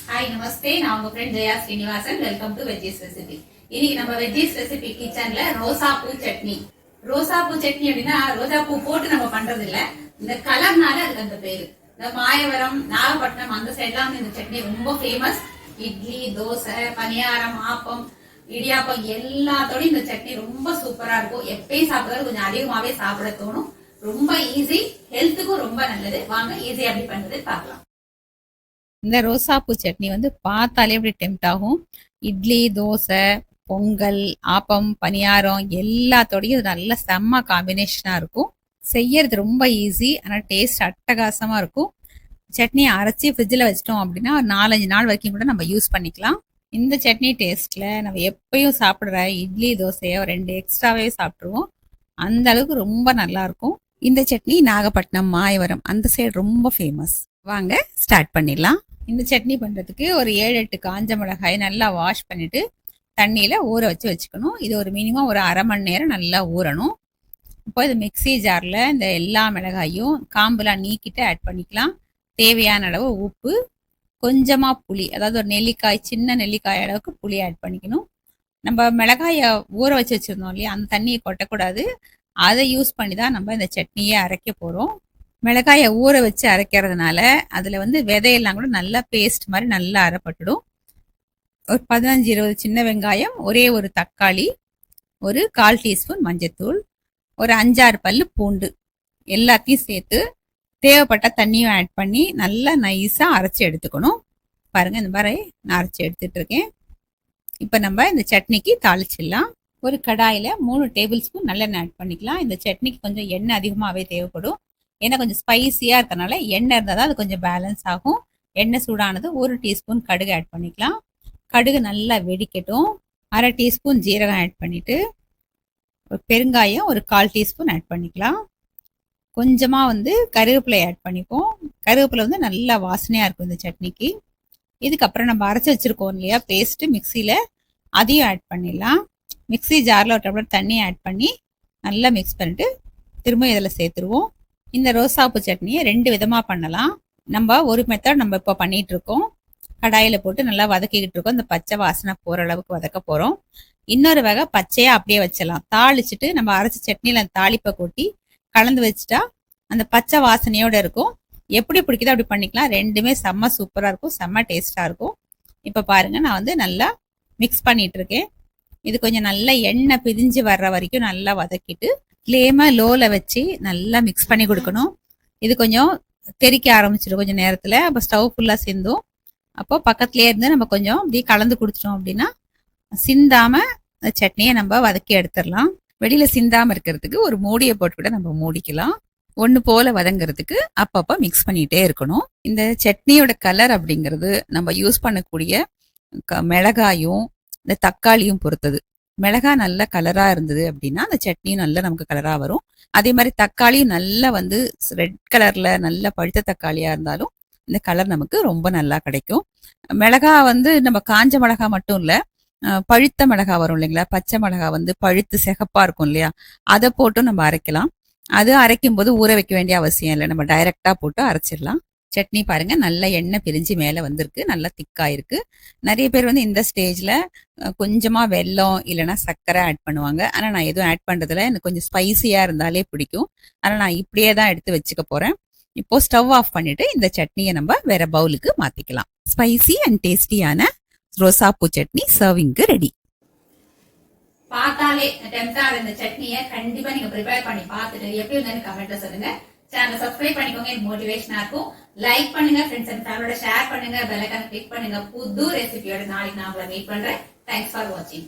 Hi நமஸ்தே, நான் உங்க friend Jaya Srinivasan. Welcome to veggies recipe. இன்னைக்கு நம்ம வெஜ்ஜீஸ் ரெசிபி கிச்சன்ல ரோசாப்பூ சட்னி. ரோசாப்பூ சட்னி அப்படின்னா ரோஜா பூ போட்டு நம்ம பண்றது இல்ல, இந்த கலர்னால அதுக்கு அந்த பேரு. இந்த மாயவரம், நாகப்பட்டினம் அந்த சைட்லாம் வந்து இந்த சட்னி ரொம்ப ஃபேமஸ். இட்லி, தோசை, பனியாரம், ஆப்பம், இடியாப்பம் எல்லாத்தோடயும் இந்த சட்னி ரொம்ப சூப்பரா இருக்கும். எப்பயும் சாப்பிடுறது கொஞ்சம் அதிகமாவே சாப்பிட தோணும். ரொம்ப ஈஸி, ஹெல்த்துக்கும் ரொம்ப நல்லது. வாங்க ஈஸியா எப்படி பண்றது பார்க்கலாம். இந்த ரோசாப்பூ சட்னி வந்து பார்த்தாலே அப்படி டெம்ட் ஆகும். இட்லி, தோசை, பொங்கல், ஆப்பம், பனியாரம் எல்லாத்தோடையும் இது நல்ல செம்ம காம்பினேஷனாக இருக்கும். செய்யறது ரொம்ப ஈஸி, ஆனால் டேஸ்ட் அட்டகாசமாக இருக்கும். சட்னியை அரைச்சி ஃப்ரிட்ஜில் வச்சிட்டோம் அப்படின்னா 4-5 நாள் வரைக்கும் கூட நம்ம யூஸ் பண்ணிக்கலாம். இந்த சட்னி டேஸ்ட்டில் நம்ம எப்பயும் சாப்பிட்ற இட்லி, தோசையோ 2 எக்ஸ்ட்ராவே சாப்பிட்ருவோம். அந்த அளவுக்கு ரொம்ப நல்லா இருக்கும். இந்த சட்னி நாகப்பட்டினம், மாயவரம் அந்த சைடு ரொம்ப ஃபேமஸ். வாங்க ஸ்டார்ட் பண்ணிடலாம். இந்த சட்னி பண்ணுறதுக்கு ஒரு 7-8 காஞ்ச மிளகாய் நல்லா வாஷ் பண்ணிட்டு தண்ணியில் ஊற வச்சுக்கணும். இது ஒரு மினிமம் ஒரு அரை மணி நேரம் நல்லா ஊறணும். இப்போ இது மிக்சி ஜாரில் இந்த எல்லா மிளகாயும் காம்புலாம் நீக்கிட்டு ஆட் பண்ணிக்கலாம். தேவையான அளவு உப்பு, கொஞ்சமாக புளி, அதாவது ஒரு நெல்லிக்காய், சின்ன நெல்லிக்காய் அளவுக்கு புளி ஆட் பண்ணிக்கணும். நம்ம மிளகாயை ஊற வச்சுருந்தோம் இல்லையா, அந்த தண்ணியை கொட்டக்கூடாது. அதை யூஸ் பண்ணி தான் நம்ம இந்த சட்னியை அரைக்க போகிறோம். மிளகாயை ஊற வச்சு அரைக்கிறதுனால அதில் வந்து விதையெல்லாம் கூட நல்லா பேஸ்ட் மாதிரி நல்லா அரைப்பட்டுடும். ஒரு 15-20 சின்ன வெங்காயம், ஒரே ஒரு தக்காளி, ஒரு 1/4 டீஸ்பூன் மஞ்சத்தூள், ஒரு 5-6 பல்லு பூண்டு எல்லாத்தையும் சேர்த்து தேவைப்பட்ட தண்ணியும் ஆட் பண்ணி நல்லா நைஸாக அரைச்சி எடுத்துக்கணும். பாருங்கள், இந்த மாதிரி நான் அரைச்சி எடுத்துட்டு இருக்கேன். இப்போ நம்ம இந்த சட்னிக்கு தாளிச்சிடலாம். ஒரு கடாயில் 3 டேபிள் ஸ்பூன் நல்லெண்ணெய் ஆட் பண்ணிக்கலாம். இந்த சட்னிக்கு கொஞ்சம் எண்ணெய் அதிகமாகவே தேவைப்படும். ஏன்னா கொஞ்சம் ஸ்பைசியாக இருக்கனால எண்ணெய் இருந்தால் தான் அது கொஞ்சம் பேலன்ஸ் ஆகும். எண்ணெய் சூடானது 1 டீஸ்பூன் கடுகு ஆட் பண்ணிக்கலாம். கடுகு நல்லா வெடிக்கட்டும். 1/2 டீஸ்பூன் ஜீரகம் ஆட் பண்ணிவிட்டு ஒரு பெருங்காயம் ஒரு 1/4 டீஸ்பூன் ஆட் பண்ணிக்கலாம். கொஞ்சமாக வந்து கருவேப்பிலை ஆட் பண்ணிப்போம். கருவேப்பிலை வந்து நல்லா வாசனையாக இருக்கும் இந்த சட்னிக்கு. இதுக்கப்புறம் நம்ம அரைச்சி வச்சுருக்கோம் இல்லையா பேஸ்ட்டு மிக்சியில், அதையும் ஆட் பண்ணிடலாம். மிக்சி ஜாரில் ஒரு டம்ளர் தண்ணி ஆட் பண்ணி நல்லா மிக்ஸ் பண்ணிவிட்டு திரும்ப இதில் சேர்த்துருவோம். இந்த ரோசாப்பூ சட்னியை 2 விதமாக பண்ணலாம். நம்ம ஒரு மெத்தட் நம்ம இப்போ பண்ணிட்டு இருக்கோம். கடாயில் போட்டு நல்லா வதக்கிக்கிட்டு இருக்கோம். இந்த பச்சை வாசனை போகிற அளவுக்கு வதக்க போகிறோம். இன்னொரு வகை பச்சையாக அப்படியே வச்சிடலாம். தாளிச்சிட்டு நம்ம அரைச்ச சட்னியில் அந்த தாளிப்பை கொட்டி கலந்து வச்சுட்டா அந்த பச்சை வாசனையோடு இருக்கும். எப்படி பிடிக்குதோ அப்படி பண்ணிக்கலாம். ரெண்டுமே செம்ம சூப்பராக இருக்கும், செம்ம டேஸ்ட்டாக இருக்கும். இப்போ பாருங்கள், நான் வந்து நல்லா மிக்ஸ் பண்ணிட்டு இருக்கேன். இது கொஞ்சம் நல்லா எண்ணெய் பிரிஞ்சு வர்ற வரைக்கும் நல்லா வதக்கிட்டு ஃப்ளேமை லோவில் வச்சு நல்லா மிக்ஸ் பண்ணி கொடுக்கணும். இது கொஞ்சம் தெறிக்க ஆரம்பிச்சிடும் கொஞ்சம் நேரத்தில். அப்போ ஸ்டவ் ஃபுல்லாக சிந்தும். அப்போ பக்கத்துலேயே இருந்து நம்ம கொஞ்சம் இப்படி கலந்து கொடுத்துட்டோம் அப்படின்னா சிந்தாமல் சட்னியை நம்ம வதக்கி எடுத்துடலாம். வெளியில் சிந்தாமல் இருக்கிறதுக்கு ஒரு மூடியை போட்டு கூட நம்ம மூடிக்கலாம். ஒன்று போல் வதங்கிறதுக்கு அப்பப்போ மிக்ஸ் பண்ணிகிட்டே இருக்கணும். இந்த சட்னியோட கலர் அப்படிங்கிறது நம்ம யூஸ் பண்ணக்கூடிய மிளகாயும் இந்த தக்காளியும் பொறுத்தது. மிளகாய் நல்ல கலராக இருந்தது அப்படின்னா அந்த சட்னியும் நல்லா நமக்கு கலராக வரும். அதே மாதிரி தக்காளியும் நல்லா வந்து ரெட் கலரில் நல்ல பழுத்த தக்காளியாக இருந்தாலும் இந்த கலர் நமக்கு ரொம்ப நல்லா கிடைக்கும். மிளகாய் வந்து நம்ம காஞ்ச மிளகாய் மட்டும் இல்லை, பழுத்த மிளகாய் வரும் இல்லைங்களா, பச்சை மிளகாய் வந்து பழுத்து சிகப்பாக இருக்கும் இல்லையா, அதை போட்டும் நம்ம அரைக்கலாம். அது அரைக்கும் போது ஊற வைக்க வேண்டிய அவசியம் இல்லை, நம்ம டைரெக்டாக போட்டு அரைச்சிடலாம். சட்னி பாருங்க நல்லா எண்ணெய் பிரிஞ்சு மேலே வந்திருக்கு, நல்லா திக்காயிருக்கு. நிறைய பேர் வந்து இந்த ஸ்டேஜில் கொஞ்சமாக வெல்லம் இல்லைன்னா சர்க்கரை ஆட் பண்ணுவாங்க. ஆனால் நான் எதுவும் ஆட் பண்ணுறதுல எனக்கு கொஞ்சம் ஸ்பைசியாக இருந்தாலே பிடிக்கும். ஆனால் நான் இப்படியே தான் எடுத்து வச்சுக்க போகிறேன். இப்போ ஸ்டவ் ஆஃப் பண்ணிட்டு இந்த சட்னியை நம்ம வேற பவுலுக்கு மாற்றிக்கலாம். ஸ்பைசி அண்ட் டேஸ்டியான ரோசாப்பூ சட்னி சர்விங்க்கு ரெடி. பார்த்தாலே டெம்ப்டா இந்த சட்னியை கண்டிப்பா நீங்க ப்ரிப்பேர் பண்ணி பார்த்துட்டு எப்படி இருந்தாலும் கமெண்ட்ல சொல்லுங்க. சேனலை சப்ஸ்கிரைப் பண்ணிக்கோங்க, எனக்கு மோட்டிவேஷனா இருக்கும். லைக் பண்ணுங்க, ஃப்ரெண்ட்ஸ் அண்ட் ஃபேமிலியோட ஷேர் பண்ணுங்க, பெல் ஐகானை கிளிக் பண்ணுங்க. புது ரெசிபியோட நாளைக்கு நான் உங்களை மீட் பண்றேன். தேங்க்ஸ் ஃபார் வாட்சிங்.